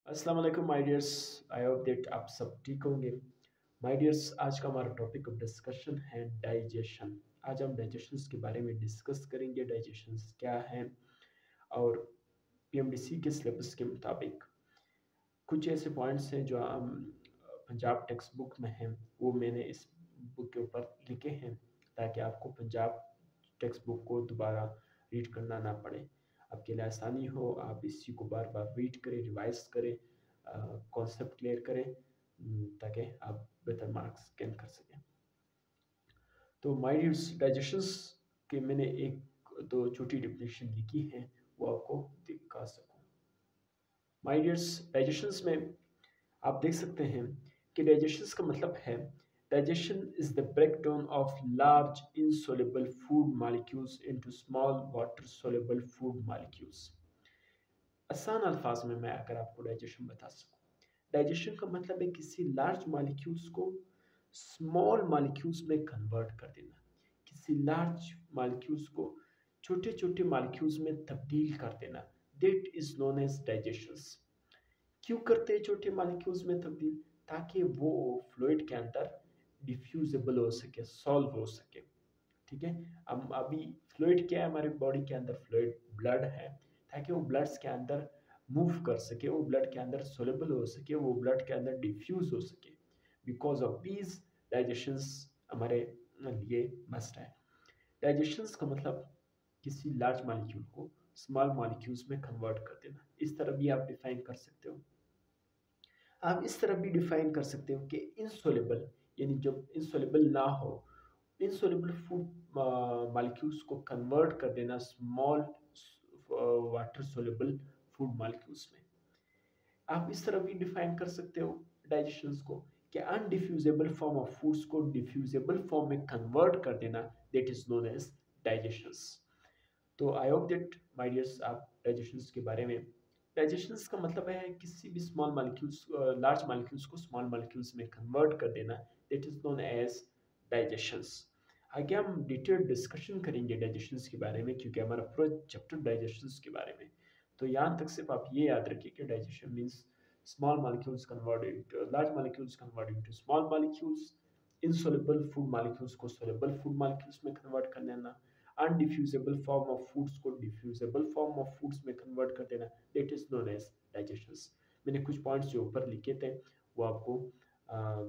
अस्सलाम वालेकुम my dears. I hope that आप सब ठीक होंगे। माय डियर्स, आज का हमारा टॉपिक ऑफ डिस्कशन है डाइजेशन। आज हम डाइजेशन के बारे में डिस्कस करेंगे। डाइजेशन क्या है और पीएमडीसी के सिलेबस के मुताबिक कुछ ऐसे पॉइंट्स हैं जो हम पंजाब टेक्स्ट बुक में हैं, वो मैंने इस बुक के ऊपर लिखे हैं ताकि आपको पंजाब टेक्स्ट बुक को दोबारा रीड करना ना पड़े, आपके लिए आसानी हो। आप इसी को बार बार रीड करें, रिवाइज करें, कॉन्सेप्ट क्लियर करें, ताकि आप बेहतर मार्क्स गेन कर सकें। तो माय डियर्स, डाइजेशंस के मैंने एक दो छोटी डेफिनेशन लिखी है, वो आपको दिखा सकूं। माय डियर्स, डाइजेशंस में आप देख सकते हैं कि डाइजेशंस का मतलब है digestion is the breakdown of large insoluble food molecules into small water soluble food molecules। आसान अल्फाज में मैं अगर आपको डाइजेशन बता सकूं, डाइजेशन का मतलब है किसी लार्ज मॉलिक्यूल्स को स्मॉल मॉलिक्यूल्स में कन्वर्ट कर देना, किसी लार्ज मॉलिक्यूल्स को छोटे छोटे मॉलिक्यूल्स में तब्दील कर देना। That is known as digestion. क्यों करते हैं छोटे मॉलिक्यूल्स में तब्दील? ताकि वो फ्लूइड के अंदर डिफ्यूजेबल हो सके, सॉल्व हो सके। ठीक है, हम अभी फ्लूइड क्या है हमारे बॉडी के अंदर? फ्लूइड ब्लड है, ताकि वो ब्लड्स के अंदर मूव कर सके, वो ब्लड के अंदर सोलेबल हो सके, वो ब्लड के अंदर डिफ्यूज हो सके। बिकॉज ऑफ दीज डाइजेशंस हमारे लिए मस्ट है। डाइजेशंस का मतलब किसी लार्ज मॉलिक्यूल को स्मॉल मॉलिक्यूल्स में कन्वर्ट कर देना। इस तरह भी आप डिफाइन कर सकते हो। आप इस तरह भी डिफाइन कर सकते हो कि इनसोलेबल, यानी जब इनसोलेबल ना हो, इनसोलेबल फूड मॉलिक्यूल्स को कन्वर्ट कर देना small water soluble food molecules में। आप इस तरह भी डिफाइन कर सकते हो डाइजेशंस को कि अनडिफ्यूजेबल फॉर्म ऑफ फूड्स को डिफ्यूजेबल फॉर्म में कन्वर्ट कर देना, that is known as digestions. तो I hope that my dears आप डाइजेशंस के बारे में, डाइजेशंस का मतलब है किसी भी स्मॉल मॉलिक्यूल्स, लार्ज मॉलिक्यूल्स को स्मॉल मॉलिक्यूल्स में कन्वर्ट कर देना, that is known as digestions. आगे हम डिटेल डिस्कशन करेंगे डाइजेशंस के बारे में, क्योंकि हमारा पूरा चैप्टर डाइजेशंस के बारे में। तो यहाँ तक सिर्फ आप ये याद रखिए कि digestion means small molecules converted into large molecules converted into small molecules, insoluble food molecules को soluble food molecules में convert कर देना, अनडिफ्यूजेबल फॉर्म ऑफ फूड्स को डिफ्यूजेबल फॉर्म ऑफ फूड्स में कन्वर्ट कर देना, that is known as digestion. मैंने कुछ पॉइंट्स जो ऊपर लिखे थे वो आपको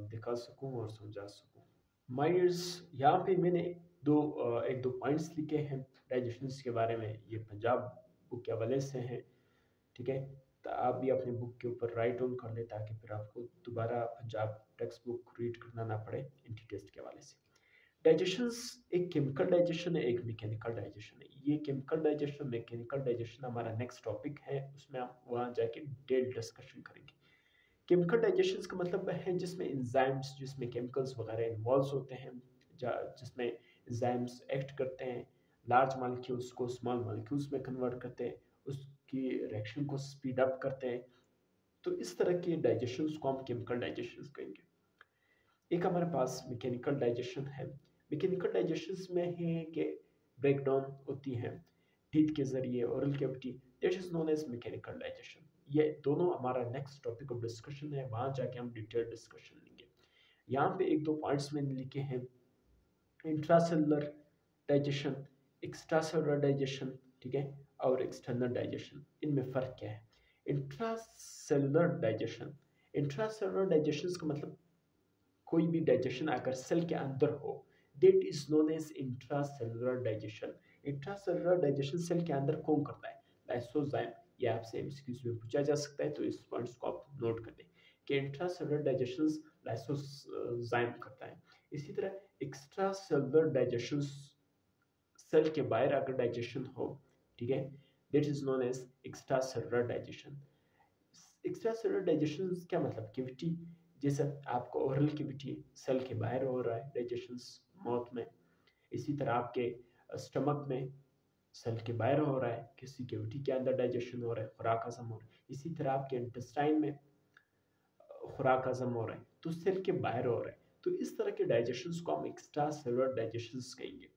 दिखा सकूं और समझा सकूं। माइर्स, यहाँ पे मैंने एक दो पॉइंट्स लिखे हैं डाइजेशन के बारे में, ये पंजाब बुक के हवाले से हैं। ठीक है, तो आप भी अपने बुक के ऊपर राइट ऑन कर ले, ताकि फिर आपको दोबारा पंजाब टेक्स्ट बुक रीड करना ना पड़े एंटी टेस्ट के हवाले से। डाइजेशंस एक केमिकल डाइजेशन है, एक मैकेनिकल डाइजेशन है। ये केमिकल डाइजेशन, मैकेनिकल डाइजेशन हमारा नेक्स्ट टॉपिक है, उसमें हम वहाँ जाके डिटेल डिस्कशन करेंगे। केमिकल डाइजेशन का मतलब है जिसमें एंजाइम्स, जिसमें केमिकल्स वगैरह इन्वॉल्व होते हैं, जिसमें एंजाइम्स एक्ट करते हैं, लार्ज मॉलिक्यूल्स को स्मॉल मॉलिक्यूल्स में कन्वर्ट करते हैं, उसकी रिएक्शन को स्पीड अप करते हैं। तो इस तरह के डाइजेशन को हम केमिकल डाइजेशन कहेंगे। एक हमारे पास मैकेनिकल डाइजेशन है। मैकेनिकल डाइजेशन में है कि ब्रेकडाउन होती है टीथ के जरिए, oral cavity, that is known as mechanical digestion. ये दोनों हमारा नेक्स्ट टॉपिक ऑफ डिस्कशन है, वहां जाके हम डिटेल डिस्कशन लेंगे। यहाँ पे एक दो पॉइंट्स मैंने लिखे हैं। इंट्रासेलुलर डाइजेशन, एक्स्ट्रासेलुलर डाइजेशन, ठीक है, और एक्सटर्नल डाइजेशन, इनमें फ़र्क क्या है? इंट्रासेलुलर डाइजेशन, इंट्रासेलुलर डाइजेशन का मतलब कोई भी डाइजेशन अगर सेल के अंदर हो, that is known as intracellular digestion. Intracellular digestion cell के अंदर कौन करता है? लाइसोजाइम। ये आपसे एमसीक्यूज में पूछा जा सकता है, तो इस पॉइंट्स को आप नोट कर लें कि इंट्रासेलुलर डाइजेशन लाइसोजाइम करता है। इसी तरह एक्स्ट्रा सेलुलर डाइजेशन, सेल के बाहर अगर डाइजेशन हो, ठीक है, that is known as extra cellular digestion. Extra cellular digestion क्या मतलब? कैविटी, जैसे आपको ओरल कैविटी सेल के बाहर हो रहा है डाइजेशन माउथ में, इसी तरह आपके स्टमक में सेल के बाहर हो रहा है, किसी कैविटी के अंदर डाइजेशन हो रहा है, खुराक हजम हो रहा है। इसी तरह आपके इंटेस्टाइन में खुराक हजम हो रहा है, तो सेल के बाहर हो रहा है। तो इस तरह के डाइजेशन को हम एक्स्ट्रा सेलुलर डाइजेशन कहेंगे।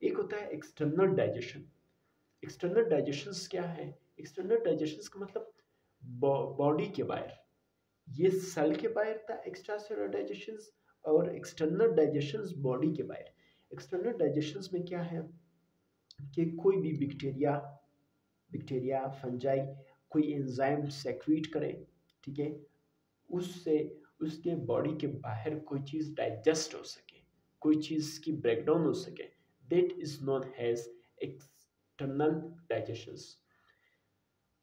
एक होता है एक्सटर्नल डाइजेशन। एक्सटर्नल डाइजेशन क्या है? एक्सटर्नल डाइजेशन का मतलब बॉडी के बाहर, ये सेल के बाहर था एक्स्ट्रा सेलुलर डाइजेशन, और एक्सटर्नल डाइजेशन बॉडी के बाहर। एक्सटर्नल डाइजेशन में क्या है कि कोई भी बैक्टीरिया बैक्टीरिया फंजाई कोई एंजाइम सेक्रीट करे, ठीक है, उससे उसके बॉडी के बाहर कोई चीज़ डाइजेस्ट हो सके, कोई चीज़ की ब्रेकडाउन हो सके, that is known as external digestion.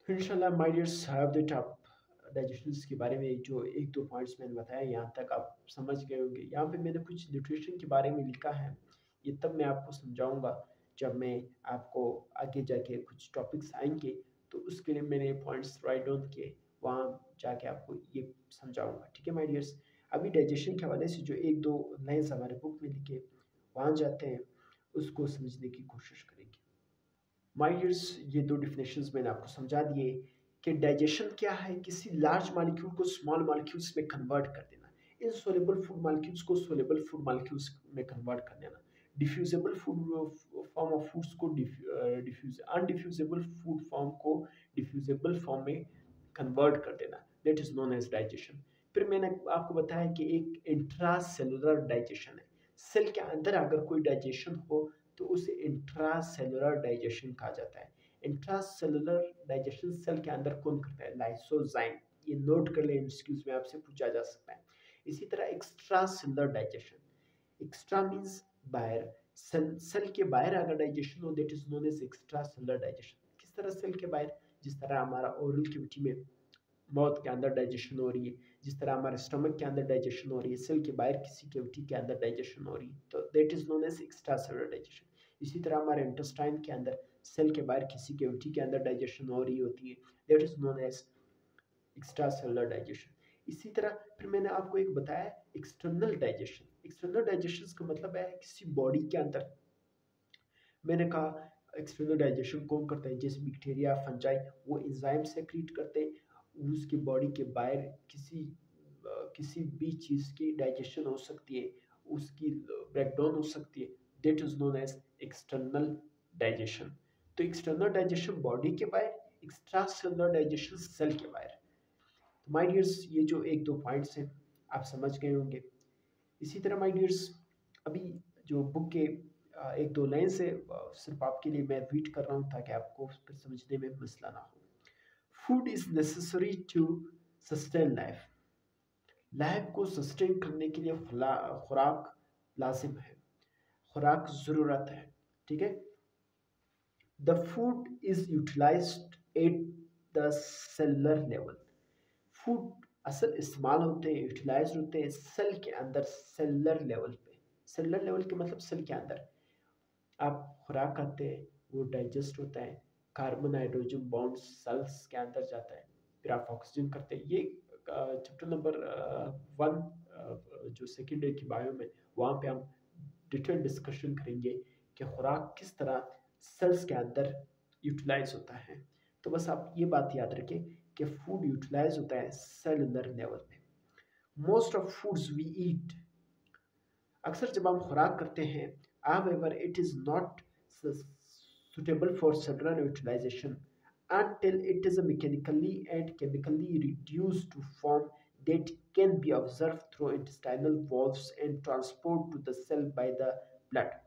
तो इंशाल्लाह माय डियर्स हैव दैट आप डाइजेशंस के बारे में जो एक दो पॉइंट्स मैंने बताया यहाँ तक आप समझ गए होंगे। यहाँ पे मैंने कुछ न्यूट्रिशन के बारे में लिखा है, ये तब मैं आपको समझाऊंगा जब मैं आपको आगे जाके कुछ टॉपिक्स आएंगे तो उसके लिए मैंने पॉइंट्स राइट डाउन किए, वहाँ जाके आपको ये समझाऊंगा। ठीक है माय डियर्स, अभी डाइजेशन के हवाले से जो एक दो लाइन्स हमारे बुक में लिखे वहाँ जाते हैं, उसको समझने की कोशिश करेंगे। माय डियर्स, ये दो डिफिनेशंस मैंने आपको समझा दिए कि डाइजेशन क्या है, किसी लार्ज मॉलिक्यूल को स्मॉल मॉलिक्यूल्स में कन्वर्ट कर देना, इनसोल्युबल फूड मॉलिक्यूल्स को सोल्युबल फूड मॉलिक्यूल्स में कन्वर्ट कर देना, diffusible food form of foods को डिफ्यूज अनडिफ्यूजेबल फूड फॉर्म को डिफ्यूजेबल फॉर्म में कन्वर्ट कर देना, that is known as digestion. फिर मैंने आपको बताया कि एक इंट्रा सेलुलर डाइजेशन है, सेल के अंदर अगर कोई डाइजेशन हो तो उसे इंट्रा सेलुलर डाइजेशन कहा जाता है। इंट्रा सेलुलर डाइजेशन सेल के अंदर कौन करता है, लाइसोजाइम, ये नोट कर ले, एमसीक्यूज में आपसे पूछा जा सकता है। इसी तरह extra cellular digestion, extra means बाहर, सेल के बाहर अगर डाइजेशन हो that is known as extra cellular digestion. किस तरह सेल के बाहर, जिस तरह हमारा ओरल कैविटी में माउथ के अंदर डाइजेशन हो रही है, जिस तरह हमारे स्टमक के अंदर डाइजेशन हो रही है, सेल के बाहर किसी कैविटी के अंदर डाइजेशन हो रही है, तो that is known as extra cellular digestion. इसी तरह हमारे इंटेस्टाइन के अंदर, सेल के बाहर किसी कैविटी के अंदर डाइजेशन हो रही होती है, that is known as extra cellular digestion. इसी तरह फिर मैंने आपको एक बताया एक्सटर्नल डाइजेशन। एक्सटर्नल डाइजेशन का मतलब है किसी बॉडी के अंदर, मैंने कहा एक्सटर्नल डाइजेशन कौन करता है, जैसे बैक्टीरिया फंजाई वो एंजाइम सेक्रीट करते हैं, उसकी बॉडी के बाहर किसी भी चीज़ की डाइजेशन हो सकती है, उसकी ब्रेकडाउन हो सकती है, that is known as external digestion. तो एक्सटर्नल डाइजेशन बॉडी के बाहर, एक्स्ट्रा सेलुलर डाइजेशन सेल के बाहर। तो माय डियर्स, ये जो एक दो पॉइंट्स हैं आप समझ गए होंगे। इसी तरह माय डियर्स, अभी जो बुक के एक दो लाइन से सिर्फ आपके लिए मैं रीड कर रहा हूँ ताकि आपको फिर समझने में मसला ना हो। Food is necessary to sustain life, life को सस्टेन करने के लिए खुराक लाजिम है, खुराक ज़रूरत है, ठीक है। The food is utilised at the cellular level, food असल इस्तेमाल होते हैं, यूटिलाइज होते हैं सेल के अंदर, सेलुलर लेवल पे। सेलुलर लेवल के मतलब सेल के अंदर आप खुराक खाते हैं, वो डाइजेस्ट होता है, कार्बन हाइड्रोजन बॉन्ड सेल्स के अंदर जाता है, फिर आप ऑक्सीजन करते हैं। ये चैप्टर नंबर 1 जो सेकेंड ईयर की बायो में, वहाँ पे हम डिटेल डिस्कशन करेंगे कि खुराक किस तरह सेल्स के अंदर यूटिलाइज होता है। तो बस आप ये बात याद रखें कि फूड यूटिलाइज होता है सेलुलर लेवल पे। Most of foods we eat, अक्सर जब हम खुराक करते हैं, however it is not suitable for cellular utilization until it is mechanically and chemically reduced to form that can be observed through intestinal valves and transport to the cell by the blood।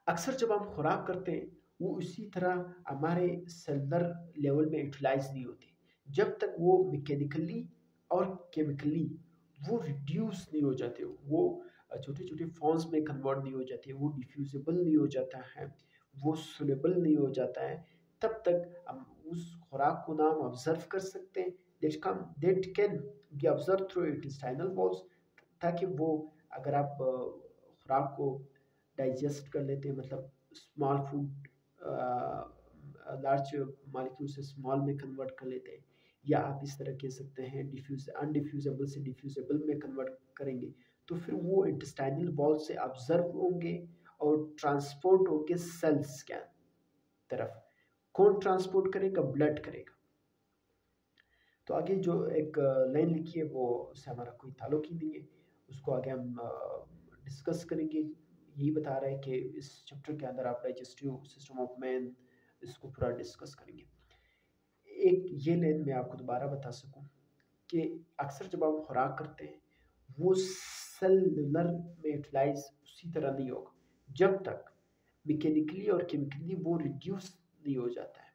अक्सर जब हम खुराक करते हैं वो उसी तरह हमारे सेलुलर लेवल में यूटिलाइज नहीं होती जब तक वो मैकेनिकली और केमिकली वो रिड्यूस नहीं हो जाते, वो छोटे छोटे फॉर्म्स में कन्वर्ट नहीं हो जाते, वो डिफ्यूजिबल नहीं हो जाता है, वो सोलेबल नहीं हो जाता है, तब तक हम उस खुराक को ना हम ऑब्जर्व कर सकते हैं, that can be observe through intestinal walls, ताकि वो अगर आप खुराक को डाइजेस्ट कर लेते हैं, मतलब स्मॉल फूड लार्ज मॉलिक्यूल से स्मॉल में कन्वर्ट कर लेते हैं, या आप इस तरह कह सकते हैं डिफ्यूज अनडिफ्यूजेबल से डिफ्यूजेबल में कन्वर्ट करेंगे, तो फिर वो इंटेस्टाइनल वॉल से ऑब्जर्व होंगे और ट्रांसपोर्ट होंगे सेल्स के तरफ। कौन ट्रांसपोर्ट करेगा, ब्लड करेगा। तो आगे जो एक लाइन लिखी है वो उससे हमारा कोई ताल्लुक ही नहीं है, उसको आगे हम डिस्कस करेंगे। यही बता रहा है कि इस चैप्टर के अंदर आप डाइजेस्टिव सिस्टम ऑफ मैन इसको पूरा डिस्कस करेंगे। एक ये लेन मैं आपको दोबारा बता सकूं कि अक्सर जब आप खुराक करते हैं वो सेलुलर में यूटिलाइज उसी तरह नहीं होगा जब तक मैकेनिकली और केमिकली वो रिड्यूस नहीं हो जाता है,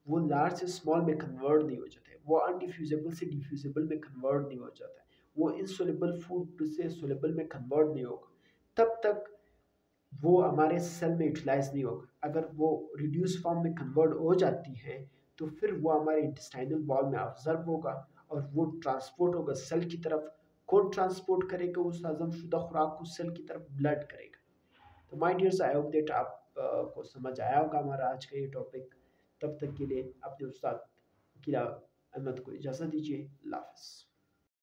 वो लार्ज से स्मॉल में कन्वर्ट नहीं हो जाता है, वो अनडिफ्यूजेबल से डिफ्यूजेबल में कन्वर्ट नहीं हो जाता है, वो इनसोलेबल फूड से सोलेबल में कन्वर्ट नहीं होगा, तब तक वो हमारे सेल में यूटिलाइज नहीं होगा। अगर वो रिड्यूस फॉर्म में कन्वर्ट हो जाती है तो फिर वो हमारे इंटेस्टाइनल वॉल में ऑब्जर्व होगा और वो ट्रांसपोर्ट होगा सेल की तरफ। कौन ट्रांसपोर्ट करेगा उस हजम शुदा खुराक को? सेल की तरफ ब्लड करेगा। तो my dears, I hope that आप को समझ आया होगा हमारा आज का ये टॉपिक। तब तक के लिए अपने उस्ताद किला अहमद को इजाज़त दीजिए। अल्लाह हाफ़िज़।